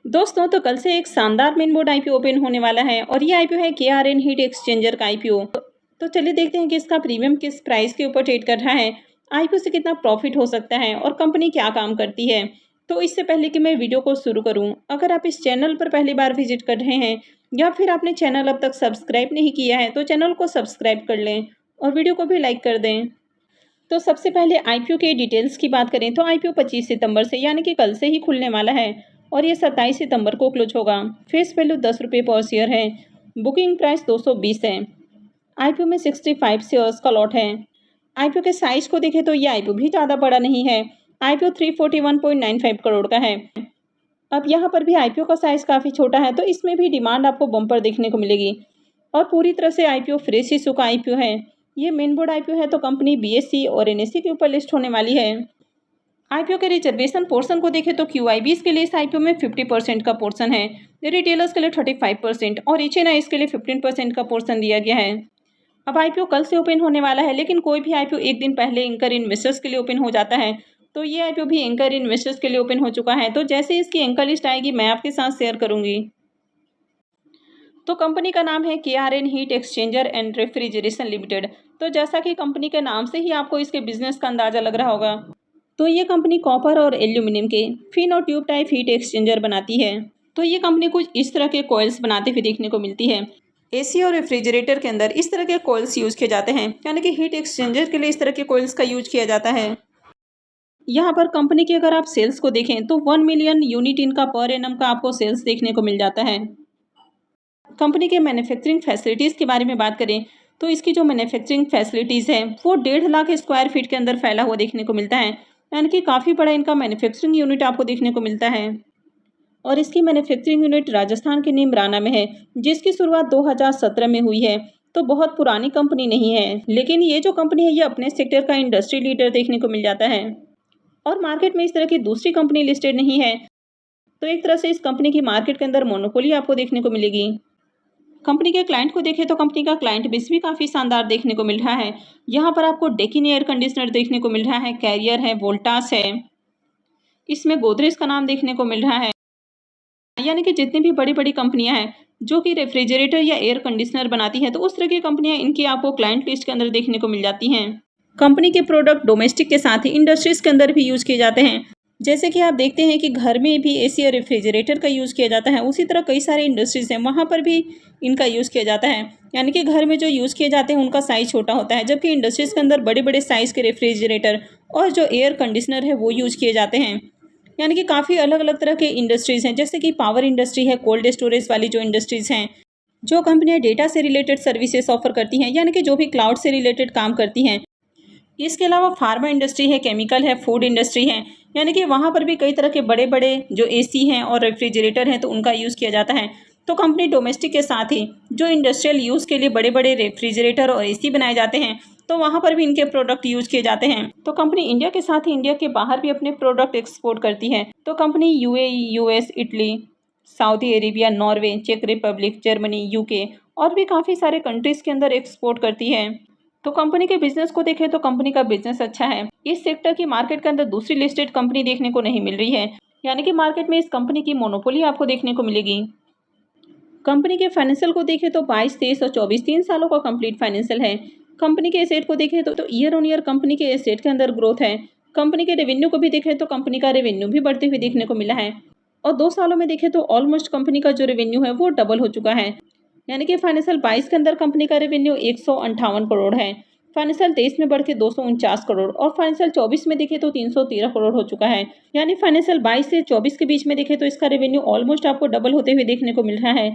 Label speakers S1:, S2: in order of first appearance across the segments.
S1: दोस्तों तो कल से एक शानदार मेन बोर्ड आईपीओ ओपन होने वाला है और ये आईपीओ है केआरएन हीट एक्सचेंजर का आईपीओ। तो चलिए देखते हैं कि इसका प्रीमियम किस प्राइस के ऊपर ट्रेड कर रहा है, आईपीओ से कितना प्रॉफिट हो सकता है और कंपनी क्या काम करती है। तो इससे पहले कि मैं वीडियो को शुरू करूं, अगर आप इस चैनल पर पहली बार विजिट कर रहे हैं या फिर आपने चैनल अब तक सब्सक्राइब नहीं किया है तो चैनल को सब्सक्राइब कर लें और वीडियो को भी लाइक कर दें। तो सबसे पहले आईपीओ के डिटेल्स की बात करें तो आईपीओ 25 सितंबर से यानी कि कल से ही खुलने वाला है और ये 27 सितंबर को क्लोज होगा। फेस वैल्यू 10 रुपये पर शेयर है। बुकिंग प्राइस 220 है। आईपीओ में 65 शेयर्स का लॉट है। आईपीओ के साइज को देखें तो ये आईपीओ भी ज़्यादा बड़ा नहीं है। आईपीओ 341.95 करोड़ का है। अब यहाँ पर भी आईपीओ का साइज काफ़ी छोटा है तो इसमें भी डिमांड आपको बम्पर देखने को मिलेगी और पूरी तरह से आईपीओ फ्रेश इशू का आईपीओ है। ये मेन बोर्ड आईपीओ है तो कंपनी बीएसई और एनएसई के ऊपर लिस्ट होने वाली है। आईपीओ के रिजर्वेशन पोर्शन को देखें तो क्यूआईबीज के लिए इस आईपीओ में 50% का पोर्शन है, रिटेलर्स के लिए 35% और एचएनआईज के लिए 15% का पोर्शन दिया गया है। अब आईपीओ कल से ओपन होने वाला है, लेकिन कोई भी आईपीओ एक दिन पहले एंकर इन्वेस्टर्स के लिए ओपन हो जाता है। तो ये आईपीओ भी एंकर इन्वेस्टर्स के लिए ओपन हो चुका है। तो जैसे इसकी एंकर लिस्ट आएगी मैं आपके साथ शेयर करूंगी। तो कंपनी का नाम है KRN heat exchanger and refrigeration limited. तो जैसा कि कंपनी के नाम से ही आपको इसके बिजनेस का अंदाजा लग रहा होगा, तो ये कंपनी कॉपर और एल्यूमिनियम के फिन और ट्यूब टाइप हीट एक्सचेंजर बनाती है। तो ये कंपनी कुछ इस तरह के कॉइल्स बनाते हुए देखने को मिलती है। एसी और रेफ्रिजरेटर के अंदर इस तरह के कॉइल्स यूज किए जाते हैं, यानी कि हीट एक्सचेंजर के लिए इस तरह के कॉइल्स का यूज किया जाता है। यहाँ पर कंपनी के अगर आप सेल्स को देखें तो 1 मिलियन यूनिट इनका पर एनम का आपको सेल्स देखने को मिल जाता है। कंपनी के मैन्युफैक्चरिंग फैसिलिटीज़ के बारे में बात करें तो इसकी जो मैन्युफैक्चरिंग फैसिलिटीज़ है वो 1.5 लाख स्क्वायर फीट के अंदर फैला हुआ देखने को मिलता है, यानी कि काफ़ी बड़ा इनका मैन्युफैक्चरिंग यूनिट आपको देखने को मिलता है। और इसकी मैन्युफैक्चरिंग यूनिट राजस्थान के नीमराना में है, जिसकी शुरुआत 2017 में हुई है। तो बहुत पुरानी कंपनी नहीं है, लेकिन ये जो कंपनी है ये अपने सेक्टर का इंडस्ट्री लीडर देखने को मिल जाता है और मार्केट में इस तरह की दूसरी कंपनी लिस्टेड नहीं है। तो एक तरह से इस कंपनी की मार्केट के अंदर मोनोपोली आपको देखने को मिलेगी। कंपनी के क्लाइंट को देखें तो कंपनी का क्लाइंट बेस भी काफ़ी शानदार देखने को मिल रहा है। यहाँ पर आपको डेकिन एयर कंडीशनर देखने को मिल रहा है, कैरियर है, वोल्टास है, इसमें गोदरेज का नाम देखने को मिल रहा है। यानी कि जितनी भी बड़ी बड़ी कंपनियां हैं जो कि रेफ्रिजरेटर या एयर कंडीशनर बनाती हैं, तो उस तरह की कंपनियां इनकी आपको क्लाइंट लिस्ट के अंदर देखने को मिल जाती हैं। कंपनी के प्रोडक्ट डोमेस्टिक के साथ ही इंडस्ट्रीज के अंदर भी यूज किए जाते हैं। जैसे कि आप देखते हैं कि घर में भी एसी और रेफ्रिजरेटर का यूज़ किया जाता है, उसी तरह कई सारे इंडस्ट्रीज़ हैं वहाँ पर भी इनका यूज़ किया जाता है। यानी कि घर में जो यूज़ किए जाते हैं उनका साइज़ छोटा होता है, जबकि इंडस्ट्रीज़ के अंदर बड़े बड़े साइज़ के रेफ्रिजरेटर और जो एयर कंडीशनर है वो यूज़ किए जाते हैं। यानी कि काफ़ी अलग अलग तरह के इंडस्ट्रीज़ हैं, जैसे कि पावर इंडस्ट्री है, कोल्ड स्टोरेज वाली जो इंडस्ट्रीज़ हैं, जो कंपनियाँ डेटा से रिलेटेड सर्विसेज ऑफर करती हैं, यानी कि जो भी क्लाउड से रिलेटेड काम करती हैं। इसके अलावा फार्मा इंडस्ट्री है, केमिकल है, फूड इंडस्ट्री है, यानी कि वहाँ पर भी कई तरह के बड़े बड़े जो एसी हैं और रेफ्रिजरेटर हैं तो उनका यूज़ किया जाता है। तो कंपनी डोमेस्टिक के साथ ही जो इंडस्ट्रियल यूज़ के लिए बड़े बड़े रेफ्रिजरेटर और एसी बनाए जाते हैं तो वहाँ पर भी इनके प्रोडक्ट यूज़ किए जाते हैं। तो कंपनी इंडिया के साथ ही इंडिया के बाहर भी अपने प्रोडक्ट एक्सपोर्ट करती है। तो company UAE, US, Italy, Saudi Arabia, Norway, चेक रिपब्लिक, जर्मनी, यूके और भी काफ़ी सारे कंट्रीज़ के अंदर एक्सपोर्ट करती है। तो कंपनी के बिजनेस को देखें तो कंपनी का बिजनेस अच्छा है। इस सेक्टर की मार्केट के अंदर दूसरी लिस्टेड कंपनी देखने को नहीं मिल रही है, यानी कि मार्केट में इस कंपनी की मोनोपोली आपको देखने को मिलेगी। कंपनी के फाइनेंशियल को देखें तो 22, 23 और 24 3 सालों का कंप्लीट फाइनेंशियल है। कंपनी के एसेट को देखें तो ईयर ऑन ईयर कंपनी के एसेट के अंदर ग्रोथ है। कंपनी के रेवेन्यू को भी देखें तो कंपनी का रेवेन्यू भी बढ़ते हुए देखने को मिला है और 2 सालों में देखें तो ऑलमोस्ट कंपनी का जो रेवेन्यू है वो डबल हो चुका है। यानी कि फाइनेंशियल 22 के अंदर कंपनी का रेवेन्यू 158 करोड़ है, फाइनेंशियल 23 में बढ़ के 249 करोड़ और फाइनेंशियल 24 में देखें तो 313 करोड़ हो चुका है। यानी फाइनेंशियल 22 से 24 के बीच में देखें तो इसका रेवेन्यू ऑलमोस्ट आपको डबल होते हुए देखने को मिल रहा है।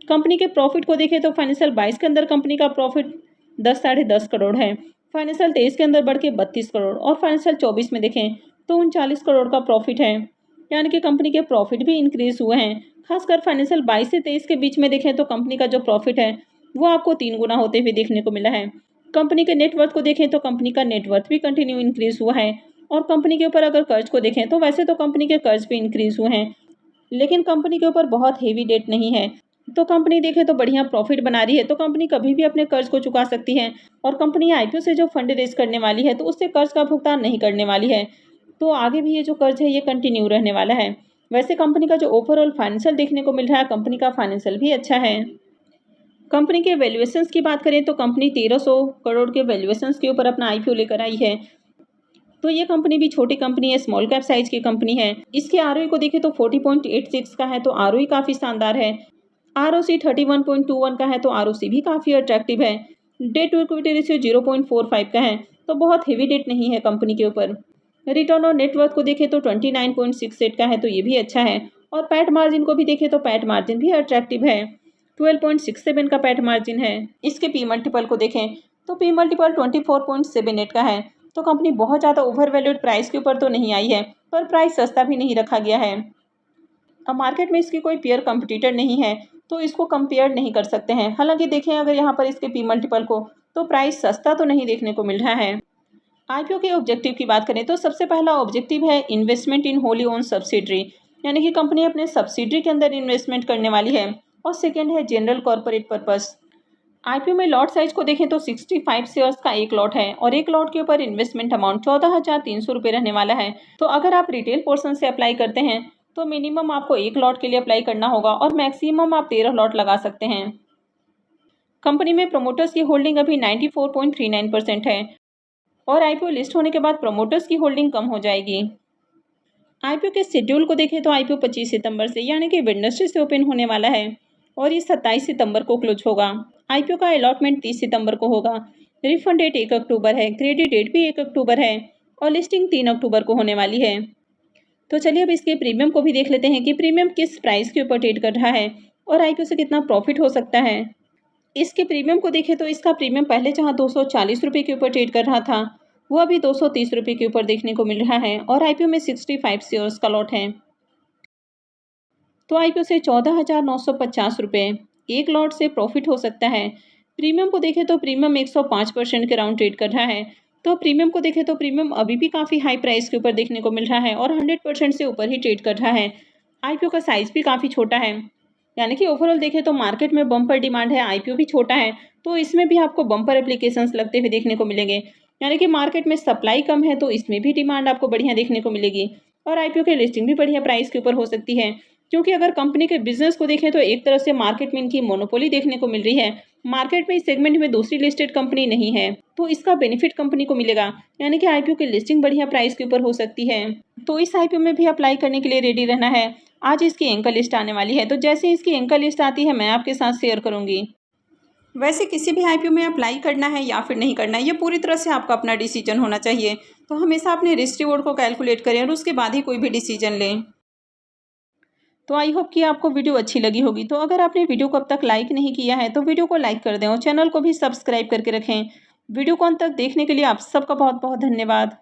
S1: कंपनी के प्रॉफिट को देखें तो फाइनेंशियल 22 के अंदर कंपनी का प्रॉफिट 10 साढ़े 10 करोड़ है, फाइनेंशियल 23 के अंदर बढ़ के 32 करोड़ और फाइनेंशियल 24 में देखें तो 39 करोड़ का प्रॉफिट है। यानी कि कंपनी के प्रॉफिट भी इंक्रीज हुए हैं। खासकर फाइनेंशियल 22 से 23 के बीच में देखें तो कंपनी का जो प्रॉफिट है वो आपको 3 गुना होते हुए देखने को मिला है। कंपनी के नेटवर्थ को देखें तो कंपनी का नेटवर्थ भी कंटिन्यू इंक्रीज हुआ है और कंपनी के ऊपर अगर कर्ज को देखें तो वैसे तो कंपनी के कर्ज भी इंक्रीज हुए हैं, लेकिन कंपनी के ऊपर बहुत हेवी डेट नहीं है। तो कंपनी देखे तो बढ़िया प्रॉफिट बना रही है, तो कंपनी कभी भी अपने कर्ज को चुका सकती है और कंपनी आईपीओ से जो फंड रेज करने वाली है तो उससे कर्ज का भुगतान नहीं करने वाली है। तो आगे भी ये जो कर्ज है ये कंटिन्यू रहने वाला है। वैसे कंपनी का जो ओवरऑल फाइनेंशियल देखने को मिल रहा है, कंपनी का फाइनेंशियल भी अच्छा है। कंपनी के वैल्यूएशंस की बात करें तो कंपनी 1300 करोड़ के वैल्यूएशंस के ऊपर अपना आईपीओ लेकर आई है। तो ये कंपनी भी छोटी कंपनी है, स्मॉल कैप साइज की कंपनी है। इसके आरओई को देखें तो 40.86 का है, तो आरओई काफ़ी शानदार है। आरओसी 31.21 का है, तो आरओसी भी काफ़ी अट्रैक्टिव है। डेट टू इक्विटी रेशियो 0.45 का है, तो बहुत हेवी डेट नहीं है कंपनी के ऊपर। रिटर्न ऑन नेटवर्थ को देखें तो 29.68 का है, तो ये भी अच्छा है। और पैट मार्जिन को भी देखें तो पैट मार्जिन भी अट्रैक्टिव है, 12.67 का पैट मार्जिन है। इसके पी मल्टीपल को देखें तो पी मल्टीपल 24.78 का है। तो कंपनी बहुत ज़्यादा ओवर वैल्यूड प्राइस के ऊपर तो नहीं आई है, पर प्राइस सस्ता भी नहीं रखा गया है। अब मार्केट में इसकी कोई पीयर कंपटीटर नहीं है, तो इसको कंपेयर नहीं कर सकते हैं। हालांकि देखें अगर यहाँ पर इसके पी मल्टीपल को, तो प्राइस सस्ता तो नहीं देखने को मिल रहा है। आईपीओ के ऑब्जेक्टिव की बात करें तो सबसे पहला ऑब्जेक्टिव है इन्वेस्टमेंट इन होली ओन सब्सिडरी, यानी कि कंपनी अपने सब्सिडरी के अंदर इन्वेस्टमेंट करने वाली है। और सेकेंड है जनरल कॉर्पोरेट पर्पस। आईपीओ में लॉट साइज को देखें तो 65 शेयर्स का एक लॉट है, और एक लॉट के ऊपर इन्वेस्टमेंट अमाउंट 14,300 रुपये रहने वाला है। तो अगर आप रिटेल पोर्शन से अप्लाई करते हैं तो मिनिमम आपको एक लॉट के लिए अप्लाई करना होगा, और मैक्सिमम आप 13 लॉट लगा सकते हैं। कंपनी में प्रमोटर्स की होल्डिंग अभी 94.39% है, और आईपीओ लिस्ट होने के बाद प्रमोटर्स की होल्डिंग कम हो जाएगी। आईपीओ के शेड्यूल को देखें तो आईपीओ 25 सितंबर से यानी कि वेडनेसडे से ओपन होने वाला है, और ये 27 सितंबर को क्लोज होगा। आईपीओ का अलॉटमेंट 30 सितंबर को होगा। रिफंड डेट 1 अक्टूबर है, क्रेडिट डेट भी 1 अक्टूबर है, और लिस्टिंग 3 अक्टूबर को होने वाली है। तो चलिए अब इसके प्रीमियम को भी देख लेते हैं कि प्रीमियम किस प्राइस के ऊपर ट्रेड कर रहा है, और आईपीओ से कितना प्रॉफिट हो सकता है। इसके प्रीमियम को देखें तो इसका प्रीमियम पहले जहां 240 रुपये के ऊपर ट्रेड कर रहा था, वो अभी 230 रुपये के ऊपर देखने को मिल रहा है, और आईपीओ में 65 शेयर्स का लॉट है। तो आईपीओ से 14,950 रुपये एक लॉट से प्रॉफिट हो सकता है। प्रीमियम को देखें तो प्रीमियम 105% के राउंड ट्रेड कर रहा है। तो प्रीमियम को देखें तो प्रीमियम अभी भी काफ़ी हाई प्राइस के ऊपर देखने को मिल रहा है, और 100% से ऊपर ही ट्रेड कर रहा है। आईपीओ का साइज़ भी काफ़ी छोटा है, यानी कि ओवरऑल देखें तो मार्केट में बम्पर डिमांड है, आईपीओ भी छोटा है, तो इसमें भी आपको बम्पर एप्लीकेशंस लगते हुए देखने को मिलेंगे। यानी कि मार्केट में सप्लाई कम है, तो इसमें भी डिमांड आपको बढ़िया देखने को मिलेगी, और आईपीओ की लिस्टिंग भी बढ़िया प्राइस के ऊपर हो सकती है। क्योंकि अगर कंपनी के बिजनेस को देखें तो एक तरह से मार्केट में इनकी मोनोपोली देखने को मिल रही है। मार्केट में इस सेगमेंट में दूसरी लिस्टेड कंपनी नहीं है, तो इसका बेनिफिट कंपनी को मिलेगा, यानी कि आईपीओ की लिस्टिंग बढ़िया प्राइस के ऊपर हो सकती है। तो इस आईपीओ में भी अप्लाई करने के लिए रेडी रहना है। आज इसकी एंकर लिस्ट आने वाली है, तो जैसे इसकी एंकर लिस्ट आती है मैं आपके साथ शेयर करूंगी। वैसे किसी भी आईपीओ में अप्लाई करना है या फिर नहीं करना है, ये पूरी तरह से आपका अपना डिसीजन होना चाहिए। तो हमेशा अपने रिस्क रिवॉर्ड को कैलकुलेट करें, और उसके बाद ही कोई भी डिसीजन लें। तो आई होप कि आपको वीडियो अच्छी लगी होगी। तो अगर आपने वीडियो को अब तक लाइक नहीं किया है तो वीडियो को लाइक कर दें, और चैनल को भी सब्सक्राइब करके रखें। वीडियो को अंत तक देखने के लिए आप सबका बहुत बहुत धन्यवाद।